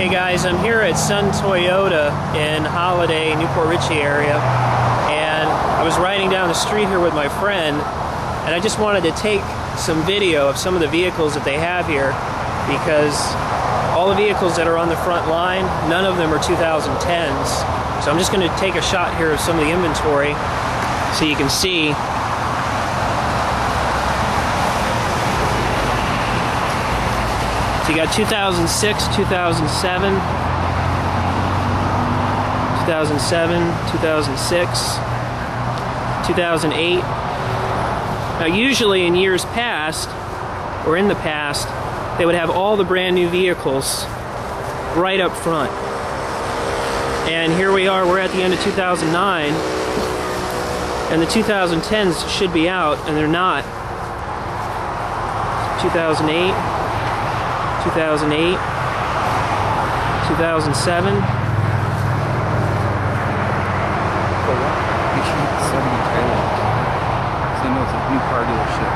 Hey guys, I'm here at Sun Toyota in Holiday, Newport Richey area, and I was riding down the street here with my friend, and I just wanted to take some video of some of the vehicles that they have here, because all the vehicles that are on the front line, none of them are 2010s. So I'm just going to take a shot here of some of the inventory so you can see. So you got 2006, 2007, 2007, 2006, 2008. Now usually in years past, or in the past, they would have all the brand new vehicles right up front. And here we are, we're at the end of 2009, and the 2010s should be out, and they're not. 2008, 2008, 2007. New car dealership.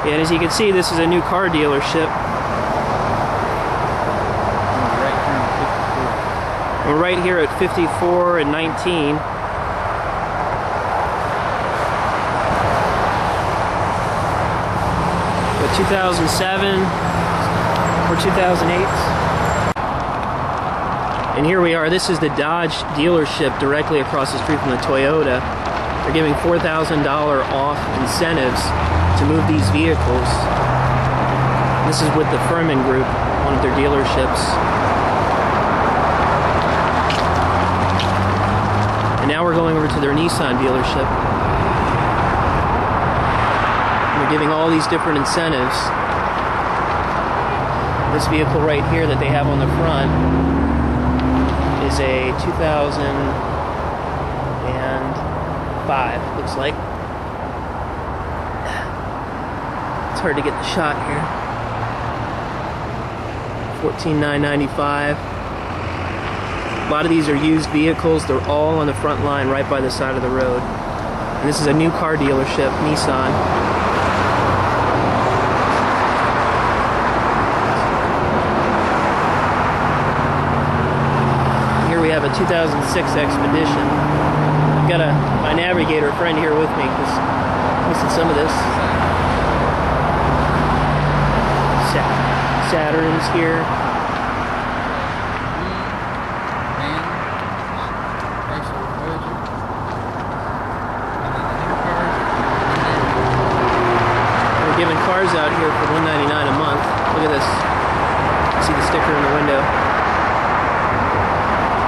Yeah, and as you can see, this is a new car dealership. We're right here at 54 and 19. But 2007 or 2008. And here we are. This is the Dodge dealership directly across the street from the Toyota. They're giving $4,000 off incentives to move these vehicles. This is with the Furman Group, one of their dealerships. And now we're going over to their Nissan dealership. And they're giving all these different incentives. This vehicle right here that they have on the front is a 2005, looks like. It's hard to get the shot here. $14,995. A lot of these are used vehicles. They're all on the front line right by the side of the road. And this is a new car dealership, Nissan. Here we have a 2006 Expedition. I've got my navigator friend here with me because I missed some of this. Saturns here. We're giving cars out here for $199 a month. Look at this. See the sticker in the window.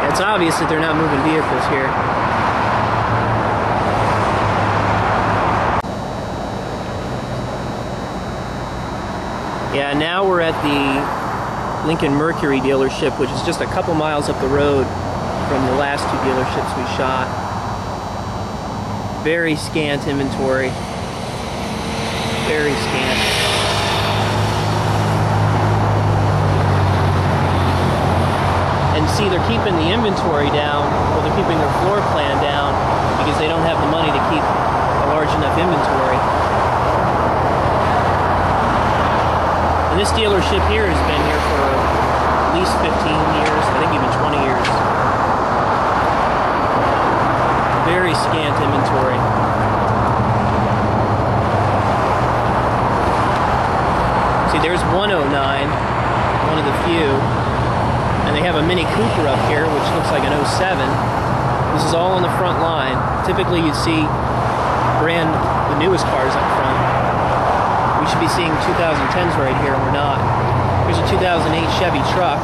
Yeah, it's obvious that they're not moving vehicles here. Yeah, now we're at the Lincoln Mercury dealership, which is just a couple miles up the road from the last two dealerships we shot. Very scant inventory. Very scant. And see, they're keeping the inventory down, or they're keeping their floor plan down, because they don't have the money to keep a large enough inventory. And this dealership here has been here for at least 15 years, I think even 20 years. Very scant inventory. See, there's 109, one of the few. And they have a Mini Cooper up here, which looks like an 07. This is all on the front line. Typically you'd see the newest cars up front. We should be seeing 2010s right here, and we're not. Here's a 2008 Chevy truck.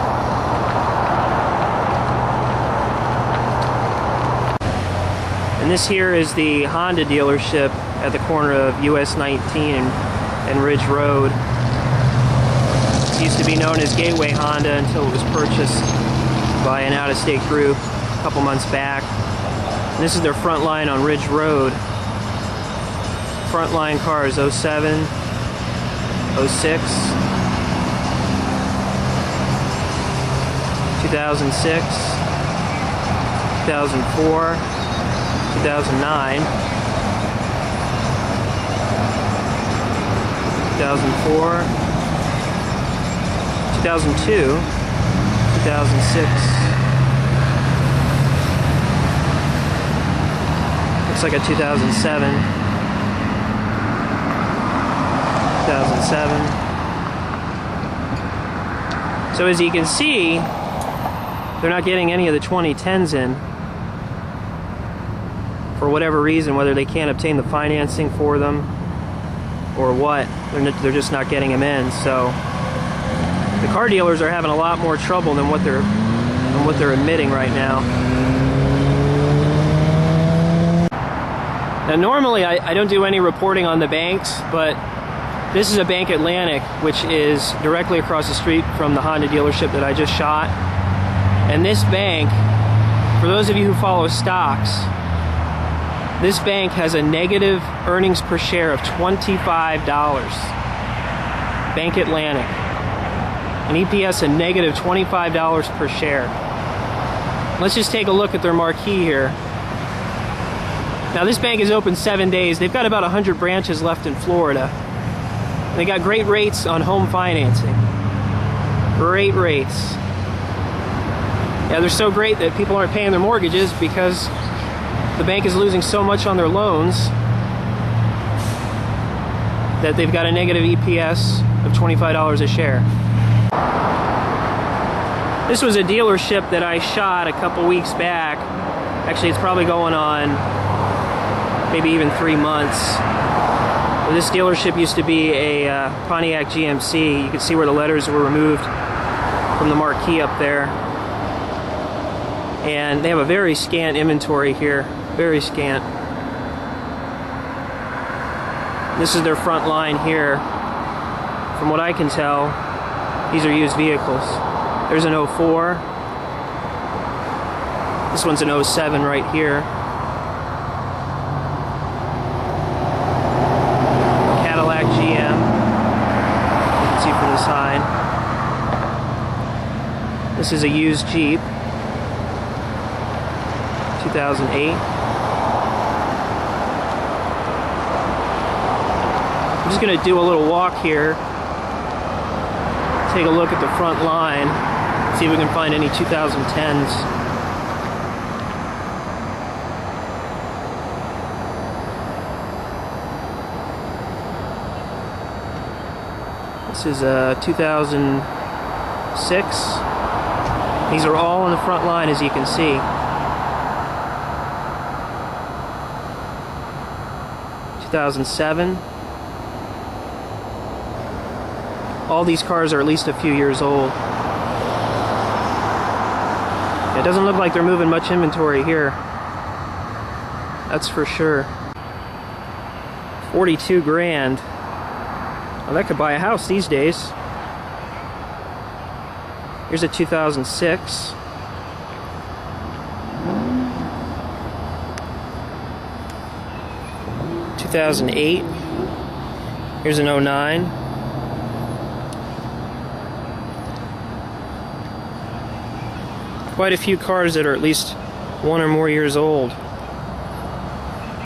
And this here is the Honda dealership at the corner of US 19 and Ridge Road. It used to be known as Gateway Honda until it was purchased by an out-of-state group a couple months back. And this is their front line on Ridge Road. Front line cars 07, 06, 2006, 2004, 2009, 2004, 2002, 2006. Looks like a 2007. 2007. So as you can see, they're not getting any of the 2010s in for whatever reason, whether they can't obtain the financing for them or what. They're just not getting them in. So the car dealers are having a lot more trouble than what they're admitting right now. Now normally I don't do any reporting on the banks, but this is a Bank Atlantic, which is directly across the street from the Honda dealership that I just shot. And this bank, for those of you who follow stocks, this bank has a negative earnings per share of $25. Bank Atlantic. An EPS of negative $25 per share. Let's just take a look at their marquee here. Now this bank is open 7 days. They've got about 100 branches left in Florida. They got great rates on home financing. Great rates. Yeah, they're so great that people aren't paying their mortgages because the bank is losing so much on their loans that they've got a negative EPS of $25 a share. This was a dealership that I shot a couple weeks back. Actually, it's probably going on maybe even 3 months. This dealership used to be a Pontiac GMC. You can see where the letters were removed from the marquee up there. And they have a very scant inventory here. Very scant. This is their front line here. From what I can tell, these are used vehicles. There's an 04. This one's an 07 right here. Cadillac GM. You can see from the side. This is a used Jeep. 2008. I'm just going to do a little walk here. Take a look at the front line. See if we can find any 2010s. This is a 2006. These are all on the front line, as you can see. 2007. All these cars are at least a few years old. It doesn't look like they're moving much inventory here. That's for sure. 42 grand. Well, that could buy a house these days. Here's a 2006. (2008). Here's an 09. Quite a few cars that are at least 1 or more years old.